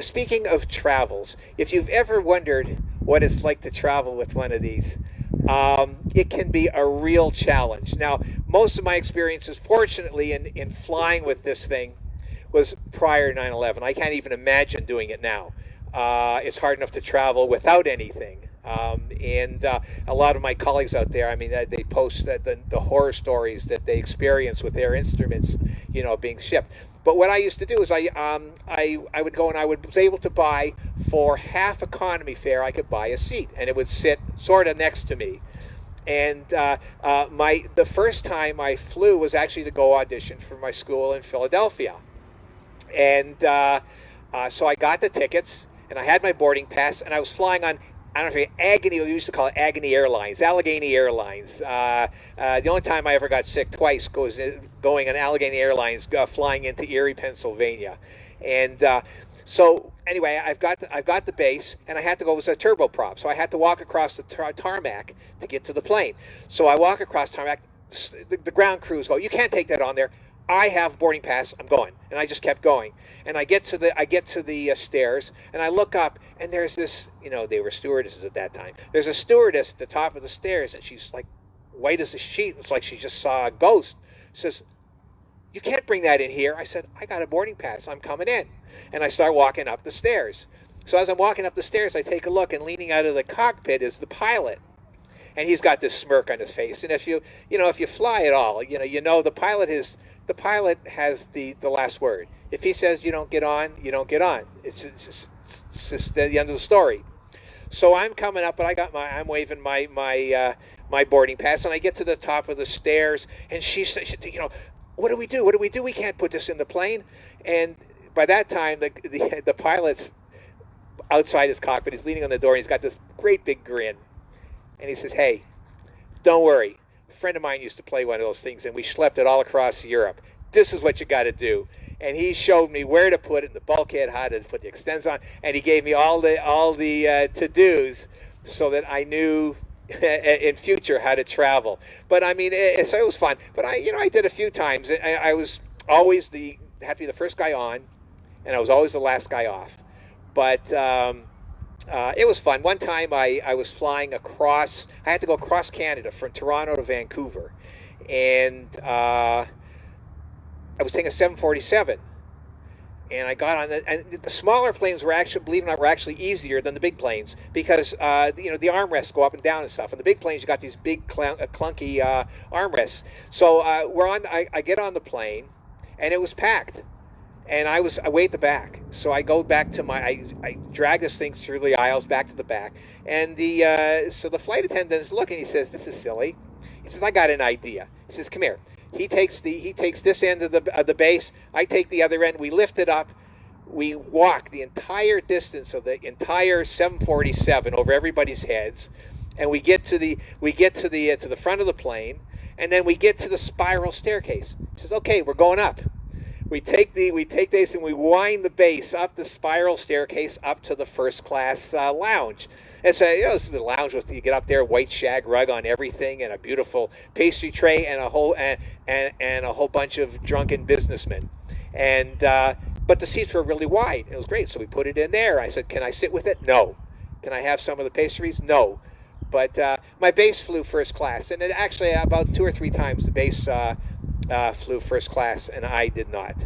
Speaking of travels, if you've ever wondered what it's like to travel with one of these, it can be a real challenge. Now, most of my experiences, fortunately, in flying with this thing was prior to 9/11. I can't even imagine doing it now. It's hard enough to travel without anything. And a lot of my colleagues out there, I mean, they post the horror stories that they experience with their instruments, being shipped. But what I used to do is I would go and was able to buy for half economy fare. I could buy a seat, and it would sit sort of next to me. And the first time I flew was actually to go audition for my school in Philadelphia. And so I got the tickets, and I had my boarding pass, and I was flying on, I don't know if Agony, we used to call it Agony Airlines, Allegheny Airlines. The only time I ever got sick twice was going on Allegheny Airlines, flying into Erie, Pennsylvania. And so anyway, I've got the base, and I had to go. It was a turboprop, so I had to walk across the tarmac to get to the plane. So I walk across tarmac. The ground crews go, "You can't take that on there." I have boarding pass. I'm going, and I just kept going. And I get to the stairs, and I look up, and there's this. They were stewardesses at that time. There's a stewardess at the top of the stairs, and she's like white as a sheet. It's like she just saw a ghost. Says, "You can't bring that in here." I said, "I got a boarding pass. I'm coming in." And I start walking up the stairs. So as I'm walking up the stairs, I take a look, and leaning out of the cockpit is the pilot. And he's got this smirk on his face. And if you fly at all, the pilot has the last word. If he says you don't get on, you don't get on. It's just the end of the story. So I'm coming up, and I'm waving my boarding pass, and I get to the top of the stairs, and she says, "What do we do? What do we do? We can't put this in the plane." And by that time, the pilot's outside his cockpit. He's leaning on the door, and he's got this great big grin, and he says, "Hey, don't worry. A friend of mine used to play one of those things, and we schlepped it all across Europe. This is what you got to do." And he showed me where to put it in the bulkhead, how to put the extends on, and he gave me all the to-dos so that I knew in future how to travel. But I mean, so it was fun. But I did a few times. I was always had to be the first guy on, and I was always the last guy off. But it was fun. One time I was flying across. I had to go across Canada from Toronto to Vancouver, and I was taking a 747, and I got on and the smaller planes were actually, believe it or not, were actually easier than the big planes because the armrests go up and down and stuff. And the big planes, you got these big clunky armrests. So I get on the plane, and it was packed, and I way at the back. So I go back to I drag this thing through the aisles back to the back, and so the flight attendant is looking. He says, "This is silly." He says, "I got an idea." He says, "Come here." He takes this end of the base. I take the other end. We lift it up. We walk the entire distance of the entire 747 over everybody's heads, and we get to the front of the plane, and then we get to the spiral staircase. He says, "Okay, we're going up." We take this and we wind the base up the spiral staircase up to the first class lounge. And so this is the lounge with, you get up there, white shag rug on everything, and a beautiful pastry tray, and a whole bunch of drunken businessmen. And but the seats were really wide. It was great, so we put it in there. I said, "Can I sit with it?" "No." "Can I have some of the pastries?" "No." But my base flew first class, and it actually about 2 or 3 times the base flew first class, and I did not.